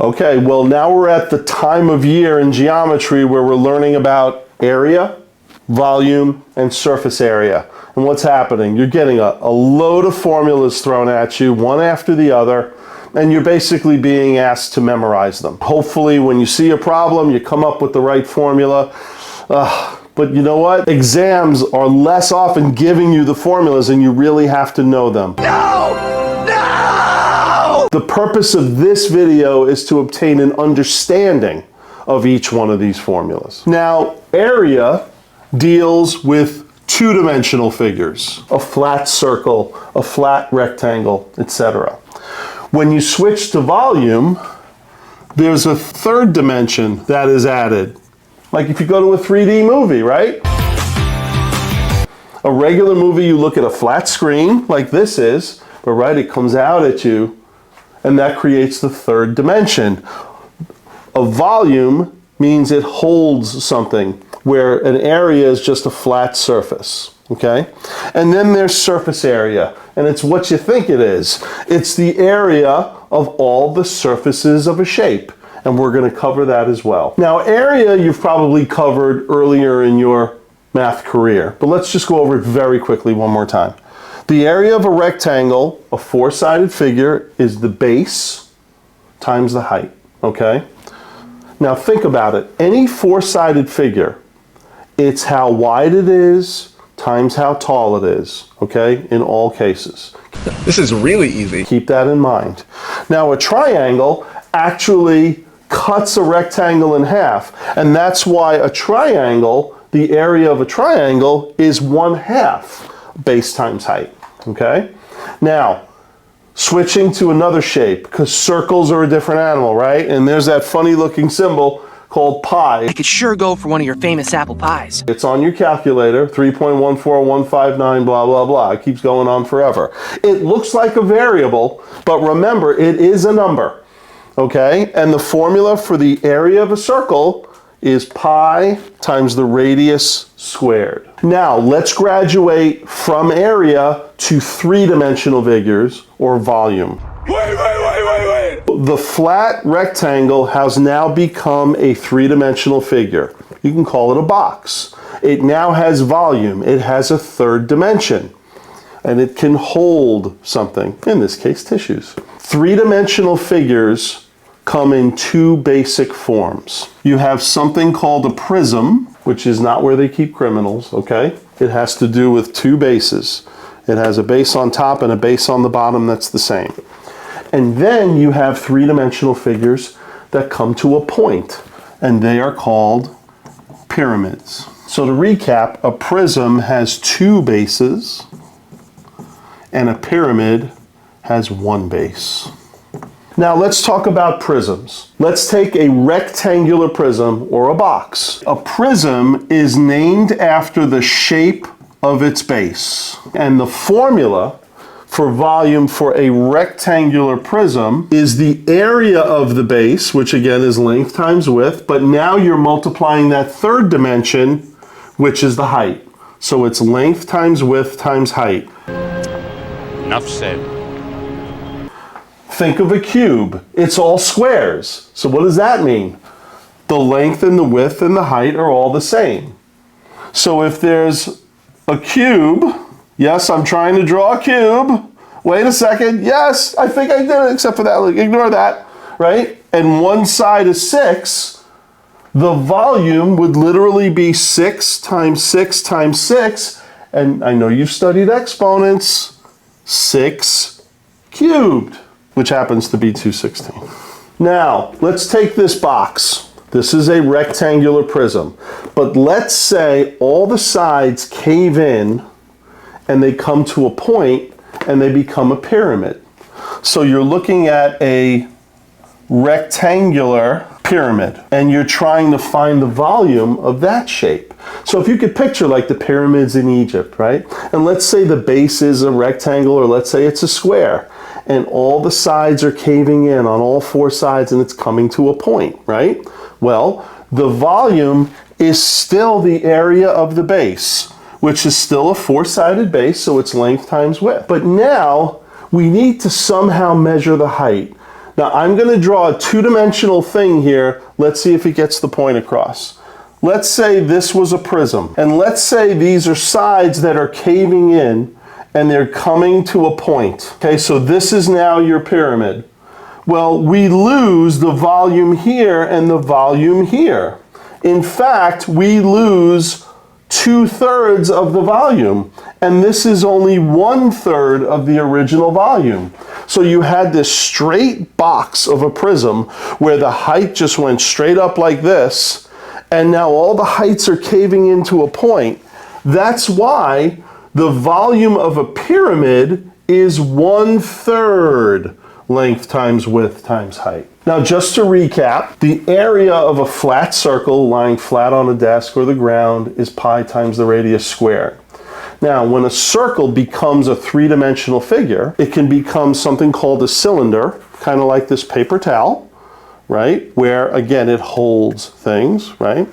Okay, well now we're at the time of year in geometry where we're learning about area, volume, and surface area. And what's happening? You're getting a load of formulas thrown at you, one after the other, and you're basically being asked to memorize them. Hopefully when you see a problem, you come up with the right formula. But you know what? Exams are less often giving you the formulas and you really have to know them. No! The purpose of this video is to obtain an understanding of each one of these formulas. Now, area deals with two-dimensional figures, a flat circle, a flat rectangle, etc. When you switch to volume, there's a third dimension that is added. Like if you go to a 3D movie, right? A regular movie, you look at a flat screen like this is, but right, it comes out at you, and that creates the third dimension. A volume means it holds something, where an area is just a flat surface, okay? And then there's surface area, and it's what you think it is. It's the area of all the surfaces of a shape, and we're going to cover that as well. Now, area you've probably covered earlier in your math career, but let's just go over it very quickly one more time. The area of a rectangle, a four-sided figure, is the base times the height, okay? Now think about it. Any four-sided figure, it's how wide it is times how tall it is, okay? In all cases. This is really easy. Keep that in mind. Now a triangle actually cuts a rectangle in half, and that's why a triangle, the area of a triangle, is 1/2 base times height. Okay? Now, switching to another shape, because circles are a different animal, right? And there's that funny looking symbol called pi. I could sure go for one of your famous apple pies. It's on your calculator, 3.14159, blah, blah, blah. It keeps going on forever. It looks like a variable, but remember, it is a number. Okay? And the formula for the area of a circle is pi times the radius squared. Now, let's graduate from area to three-dimensional figures, or volume. Wait. The flat rectangle has now become a three-dimensional figure. You can call it a box. It now has volume. It has a third dimension. And it can hold something, in this case, tissues. Three-dimensional figures come in two basic forms. You have something called a prism, which is not where they keep criminals, okay? It has to do with two bases. It has a base on top and a base on the bottom that's the same. And then you have three-dimensional figures that come to a point, and they are called pyramids. So to recap, a prism has two bases, and a pyramid has one base. Now let's talk about prisms. Let's take a rectangular prism or a box. A prism is named after the shape of its base. And the formula for volume for a rectangular prism is the area of the base, which again is length times width, but now you're multiplying that third dimension, which is the height. So it's length times width times height. Enough said. Think of a cube. It's all squares. So what does that mean? The length and the width and the height are all the same. So if there's a cube, yes, I'm trying to draw a cube. Wait a second. Yes, I think I did it, except for that. Ignore that, right? And one side is 6. The volume would literally be 6 times 6 times 6. And I know you've studied exponents. 6 cubed, which happens to be 216. Now, let's take this box. This is a rectangular prism. But let's say all the sides cave in and they come to a point and they become a pyramid. So you're looking at a rectangular pyramid and you're trying to find the volume of that shape. So if you could picture like the pyramids in Egypt, right? And let's say the base is a rectangle, or let's say it's a square, and all the sides are caving in on all four sides and it's coming to a point, right? Well, the volume is still the area of the base, which is still a four-sided base, so it's length times width. But now we need to somehow measure the height. Now I'm going to draw a two-dimensional thing here. Let's see if it gets the point across. Let's say this was a prism, and let's say these are sides that are caving in and they're coming to a point. Okay, so this is now your pyramid. Well, we lose the volume here and the volume here. In fact, we lose 2/3 of the volume, and this is only 1/3 of the original volume. So you had this straight box of a prism where the height just went straight up like this, and now all the heights are caving into a point. That's why the volume of a pyramid is 1/3 length times width times height. Now just to recap, the area of a flat circle lying flat on a desk or the ground is pi times the radius squared. Now when a circle becomes a three-dimensional figure, it can become something called a cylinder, kind of like this paper towel, right? Where again it holds things, right?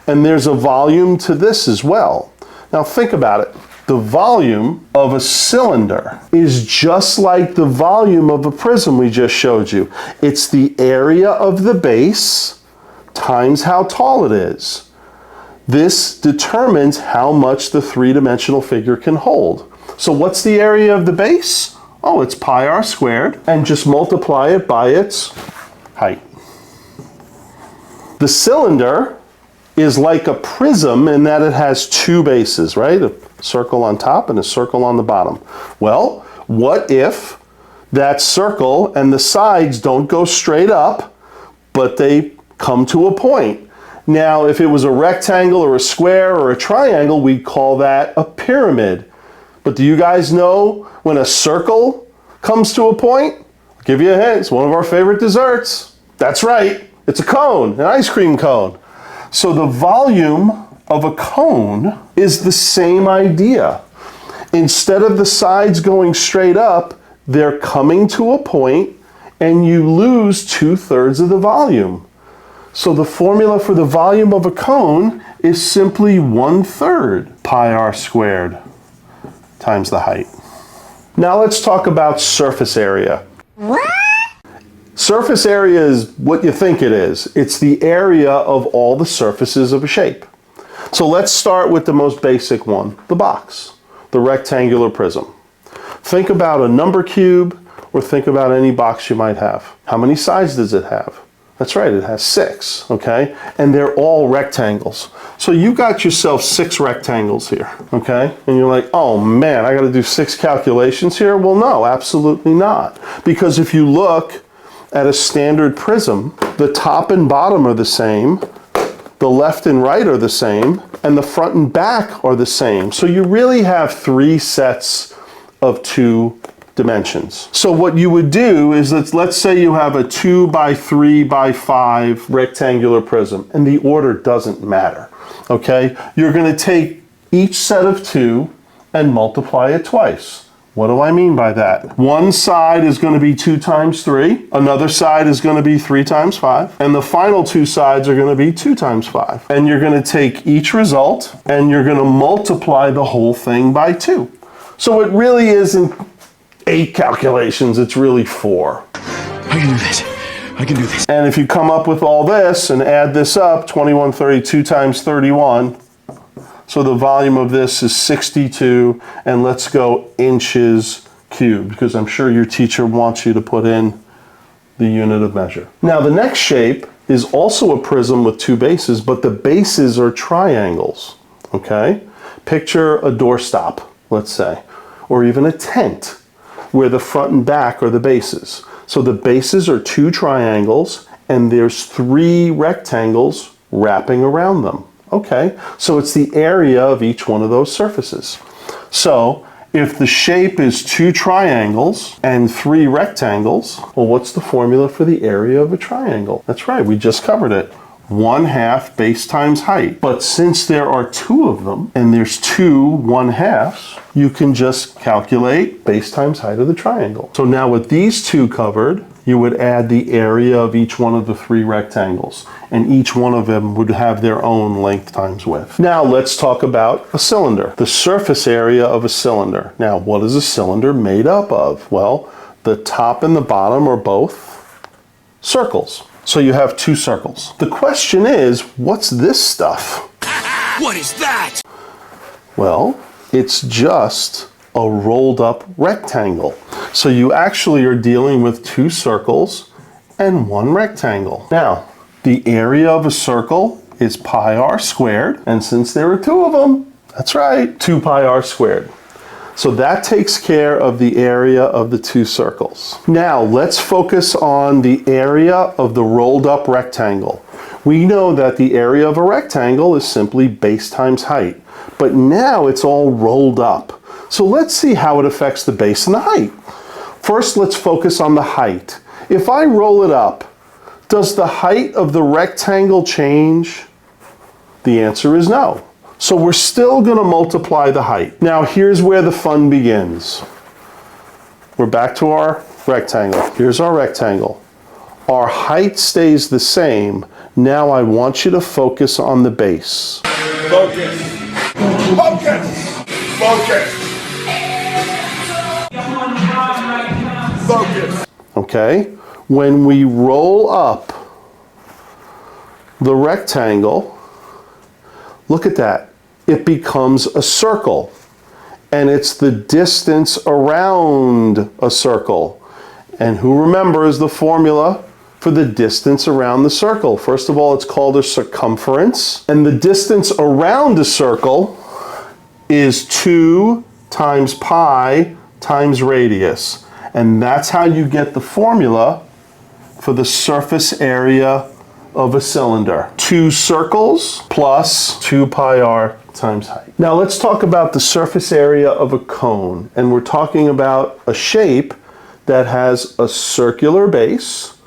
And there's a volume to this as well. Now think about it. The volume of a cylinder is just like the volume of a prism we just showed you. It's the area of the base times how tall it is. This determines how much the three-dimensional figure can hold. So what's the area of the base? Oh, it's pi r squared, and just multiply it by its height. The cylinder is like a prism in that it has two bases, right? A circle on top and a circle on the bottom. Well, what if that circle and the sides don't go straight up, but they come to a point? Now, if it was a rectangle or a square or a triangle, we'd call that a pyramid. But do you guys know when a circle comes to a point? I'll give you a hint, it's one of our favorite desserts. That's right, it's a cone, an ice cream cone. So the volume of a cone is the same idea. Instead of the sides going straight up, they're coming to a point and you lose 2/3 of the volume. So the formula for the volume of a cone is simply 1/3 pi r squared times the height. Now let's talk about surface area. What? Surface area is what you think it is. It's the area of all the surfaces of a shape. So let's start with the most basic one, the box, the rectangular prism. Think about a number cube or think about any box you might have. How many sides does it have? That's right, it has 6, okay? And they're all rectangles. So you got yourself 6 rectangles here, okay? And you're like, oh man, I gotta do 6 calculations here? Well, no, absolutely not. Because if you look at a standard prism, the top and bottom are the same, the left and right are the same, and the front and back are the same. So you really have 3 sets of 2 dimensions. So what you would do is, let's say you have a 2 by 3 by 5 rectangular prism, and the order doesn't matter, okay? You're gonna take each set of 2 and multiply it twice. What do I mean by that? One side is going to be 2 times 3, another side is going to be 3 times 5, and the final 2 sides are going to be 2 times 5. And you're going to take each result and you're going to multiply the whole thing by 2. So it really isn't 8 calculations, it's really 4. I can do this. I can do this. And if you come up with all this and add this up, 2132 times 31, so the volume of this is 62, and let's go inches cubed, because I'm sure your teacher wants you to put in the unit of measure. Now the next shape is also a prism with 2 bases, but the bases are triangles, okay? Picture a doorstop, let's say, or even a tent, where the front and back are the bases. So the bases are 2 triangles, and there's 3 rectangles wrapping around them. Okay, so it's the area of each one of those surfaces. So if the shape is 2 triangles and 3 rectangles, well, what's the formula for the area of a triangle? That's right, we just covered it. 1/2 base times height. But since there are 2 of them, and there's 2 1/2s, you can just calculate base times height of the triangle. So now with these 2 covered, you would add the area of each one of the 3 rectangles, and each one of them would have their own length times width. Now let's talk about a cylinder, the surface area of a cylinder. Now what is a cylinder made up of? Well, the top and the bottom are both circles. So you have 2 circles. The question is, what's this stuff? What is that? Well, it's just a rolled up rectangle. So you actually are dealing with 2 circles and 1 rectangle. Now, the area of a circle is pi r squared, and since there are 2 of them, that's right, 2 pi r squared. So that takes care of the area of the 2 circles. Now let's focus on the area of the rolled up rectangle. We know that the area of a rectangle is simply base times height, but now it's all rolled up. So let's see how it affects the base and the height. First, let's focus on the height. If I roll it up, does the height of the rectangle change? The answer is no. So we're still going to multiply the height. Now here's where the fun begins. We're back to our rectangle. Here's our rectangle. Our height stays the same. Now I want you to focus on the base. Focus! Focus! Focus! Focus! Okay? When we roll up the rectangle, look at that. It becomes a circle. And it's the distance around a circle. And who remembers the formula for the distance around the circle? First of all, it's called a circumference. And the distance around a circle is 2 times pi times radius. And that's how you get the formula for the surface area of a cylinder. 2 circles plus 2 pi r times height. Now let's talk about the surface area of a cone. And we're talking about a shape that has a circular base,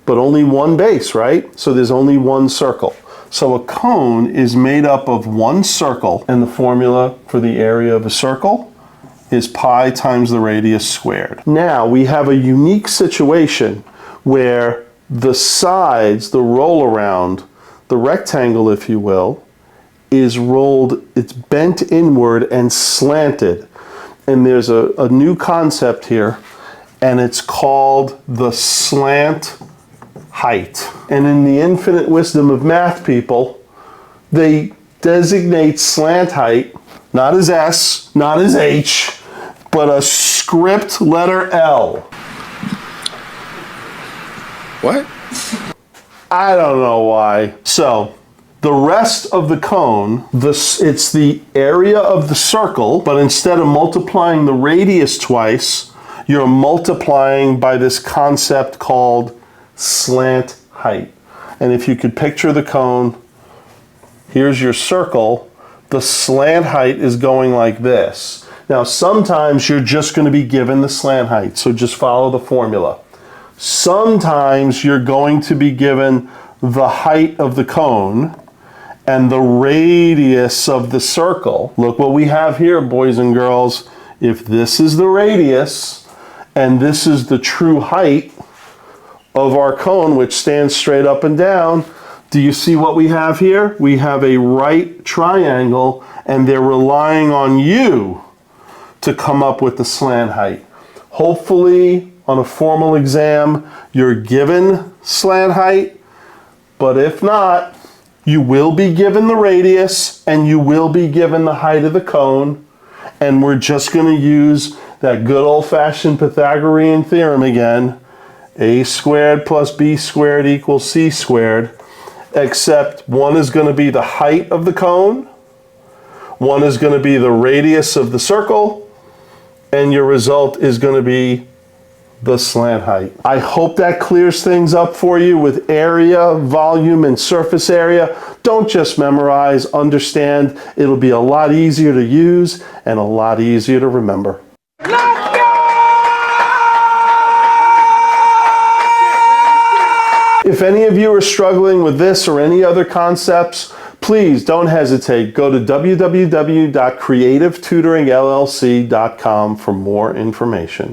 but only one base, right? So there's only one circle. So a cone is made up of 1 circle, and the formula for the area of a circle is pi times the radius squared. Now we have a unique situation where the sides, the roll around, the rectangle, if you will, is rolled, it's bent inward and slanted. And there's a new concept here, and it's called the slant height. And in the infinite wisdom of math people, they designate slant height, not as S, not as H, but a script letter L. What? I don't know why. So, the rest of the cone, it's the area of the circle, but instead of multiplying the radius twice, you're multiplying by this concept called slant height. And if you could picture the cone, here's your circle, the slant height is going like this. Now, sometimes you're just going to be given the slant height, so just follow the formula. Sometimes you're going to be given the height of the cone and the radius of the circle. Look what we have here, boys and girls. If this is the radius and this is the true height of our cone, which stands straight up and down, do you see what we have here? We have a right triangle, and they're relying on you to come up with the slant height. Hopefully, on a formal exam, you're given slant height, but if not, you will be given the radius and you will be given the height of the cone, and we're just going to use that good old-fashioned Pythagorean theorem again, a squared plus b squared equals c squared, except one is going to be the height of the cone, one is going to be the radius of the circle, and your result is going to be the slant height. I hope that clears things up for you with area, volume, and surface area. Don't just memorize, understand. It'll be a lot easier to use and a lot easier to remember. If any of you are struggling with this or any other concepts, please don't hesitate. Go to www.creativetutoringllc.com for more information.